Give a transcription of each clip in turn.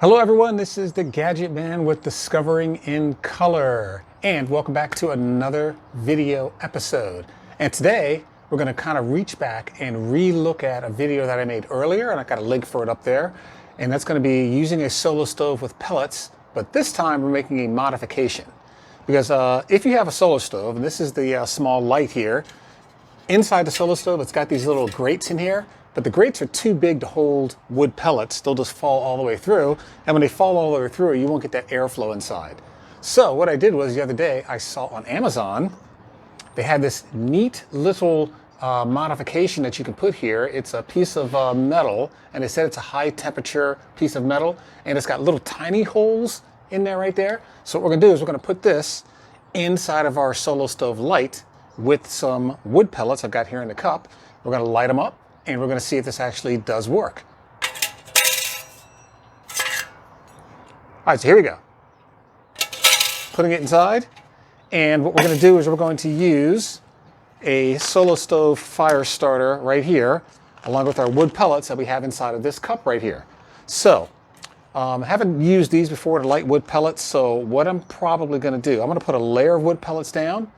Hello everyone, this is the Gadget Man with Discovering in Color, and welcome back to another video episode. And today we're going to kind of reach back and re-look at a video that I made earlier, and I got a link for it up there. And that's going to be using a solo stove with pellets, but this time we're making a modification. Because if you have a solo stove, and this is the small Lite here, inside the solo stove it's got these little grates in here. But the grates are too big to hold wood pellets. They'll just fall all the way through. And when they fall all the way through, you won't get that airflow inside. So what I did was the other day, I saw on Amazon, they had this neat little modification that you can put here. It's a piece of metal, and they said it's a high temperature piece of metal. And it's got little tiny holes in there right there. So what we're gonna do is we're gonna put this inside of our solo stove Lite with some wood pellets I've got here in the cup. We're gonna light them up, and we're going to see if this actually does work. All right, so here we go. Putting it inside, and what we're going to do is we're going to use a solo stove fire starter right here, along with our wood pellets that we have inside of this cup right here. So, I haven't used these before to light wood pellets, so what I'm probably going to do, I'm going to put a layer of wood pellets down,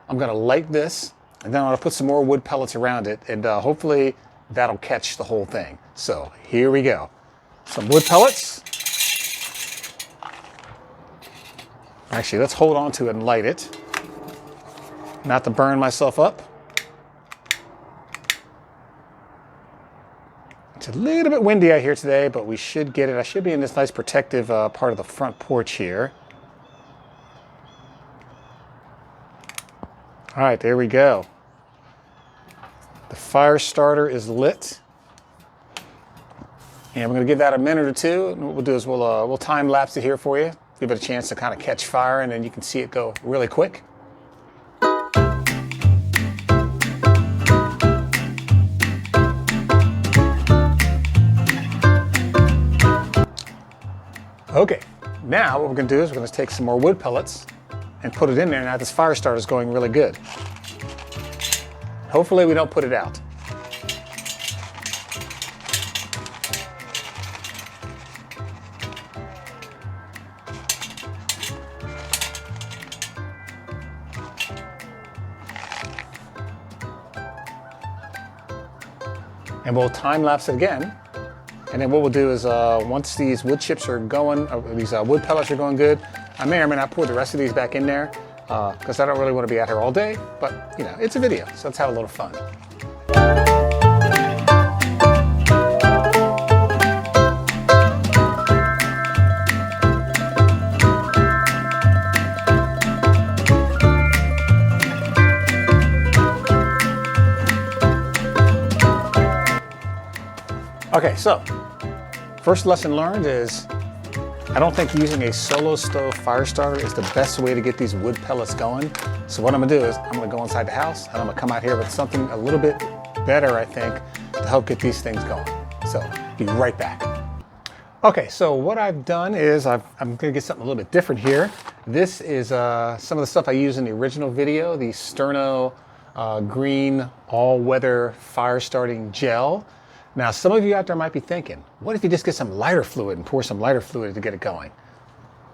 I'm going to light this, and then I'm going to put some more wood pellets around it, and hopefully that'll catch the whole thing. So here we go. Some wood pellets. Actually, let's hold on to it and light it. Not to burn myself up. It's a little bit windy out here today, but we should get it. I should be in this nice protective part of the front porch here. All right, there we go. The fire starter is lit, and we're going to give that a minute or two. And what we'll do is we'll time lapse it here for you, give it a chance to kind of catch fire, and then you can see it go really quick. Okay, now what we're going to do is we're going to take some more wood pellets and put it in there. Now this fire starter is going really good. Hopefully we don't put it out. And we'll time lapse it again. And then what we'll do is once these wood chips are going, these wood pellets are going good, I may or may not pour the rest of these back in there. Because I don't really want to be out here all day, but you know, it's a video, so let's have a little fun. Okay, so first lesson learned is I don't think using a solo stove fire starter is the best way to get these wood pellets going. So what I'm gonna do is I'm gonna go inside the house and I'm gonna come out here with something a little bit better, I think, to help get these things going. So be right back. Okay, so what I've done is I'm gonna get something a little bit different here. This is some of the stuff I used in the original video, the Sterno green all-weather fire starting gel. Now, some of you out there might be thinking, what if you just get some lighter fluid and pour some lighter fluid to get it going?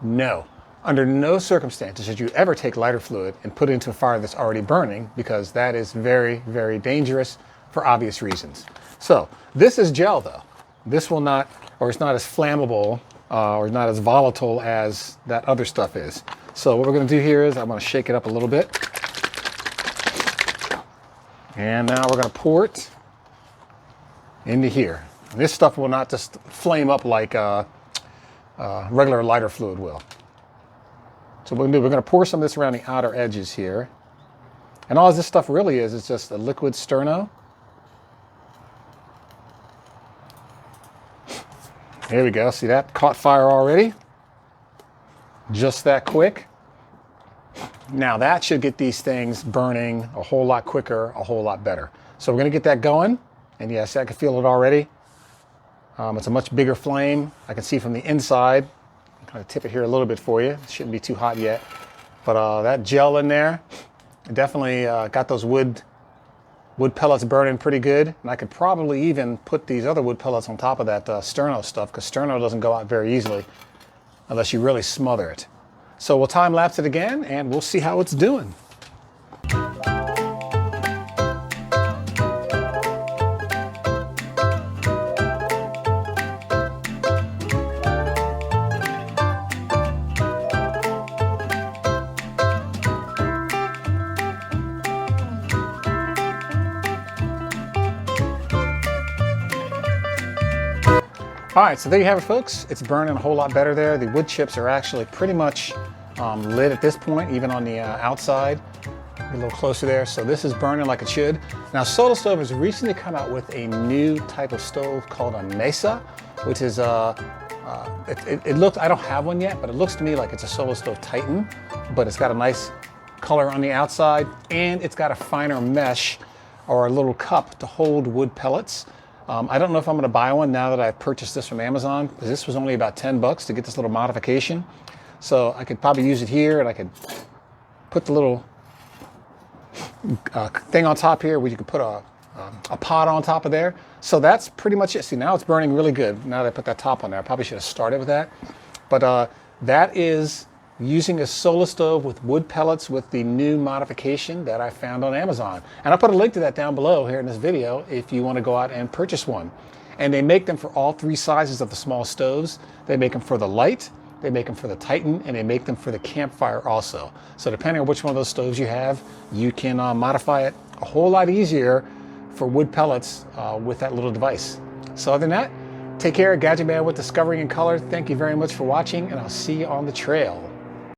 No. Under no circumstances should you ever take lighter fluid and put it into a fire that's already burning, because that is very, very dangerous for obvious reasons. So, this is gel though. This will not, or it's not as flammable or not as volatile as that other stuff is. So what we're gonna do here is I'm gonna shake it up a little bit. And now we're gonna pour it into here. This stuff will not just flame up like regular lighter fluid will. So what we're gonna do, we're gonna pour some of this around the outer edges here. And all this stuff really is just a liquid Sterno. There we go, see that? Caught fire already. Just that quick. Now that should get these things burning a whole lot quicker, a whole lot better. So we're gonna get that going. And yes, I can feel it already. It's a much bigger flame. I can see from the inside. I'll kind of tip it here a little bit for you. It shouldn't be too hot yet. But that gel in there definitely got those wood wood pellets burning pretty good. And I could probably even put these other wood pellets on top of that sterno stuff, because sterno doesn't go out very easily unless you really smother it. So we'll time lapse it again and we'll see how it's doing. All right, so there you have it, folks. It's burning a whole lot better there. The wood chips are actually pretty much lit at this point, even on the outside. A little closer there. So this is burning like it should. Now, Solar Stove has recently come out with a new type of stove called a Mesa, which is it looks, I don't have one yet, but it looks to me like it's a Solar Stove Titan, but it's got a nice color on the outside, and it's got a finer mesh or a little cup to hold wood pellets. I don't know if I'm going to buy one now that I've purchased this from Amazon, because this was only about 10 bucks to get this little modification. So I could probably use it here, and I could put the little thing on top here where you could put a pot on top of there. So that's pretty much it. See, now it's burning really good. Now that I put that top on there, I probably should have started with that. But that is using a Solar Stove with wood pellets with the new modification that I found on Amazon. And I'll put a link to that down below here in this video if you want to go out and purchase one. And they make them for all three sizes of the small stoves. They make them for the Lite, they make them for the Titan, and they make them for the Campfire also. So depending on which one of those stoves you have, you can modify it a whole lot easier for wood pellets with that little device. So other than that, take care, Gadget Man with Discovering in Color. Thank you very much for watching, and I'll see you on the trail.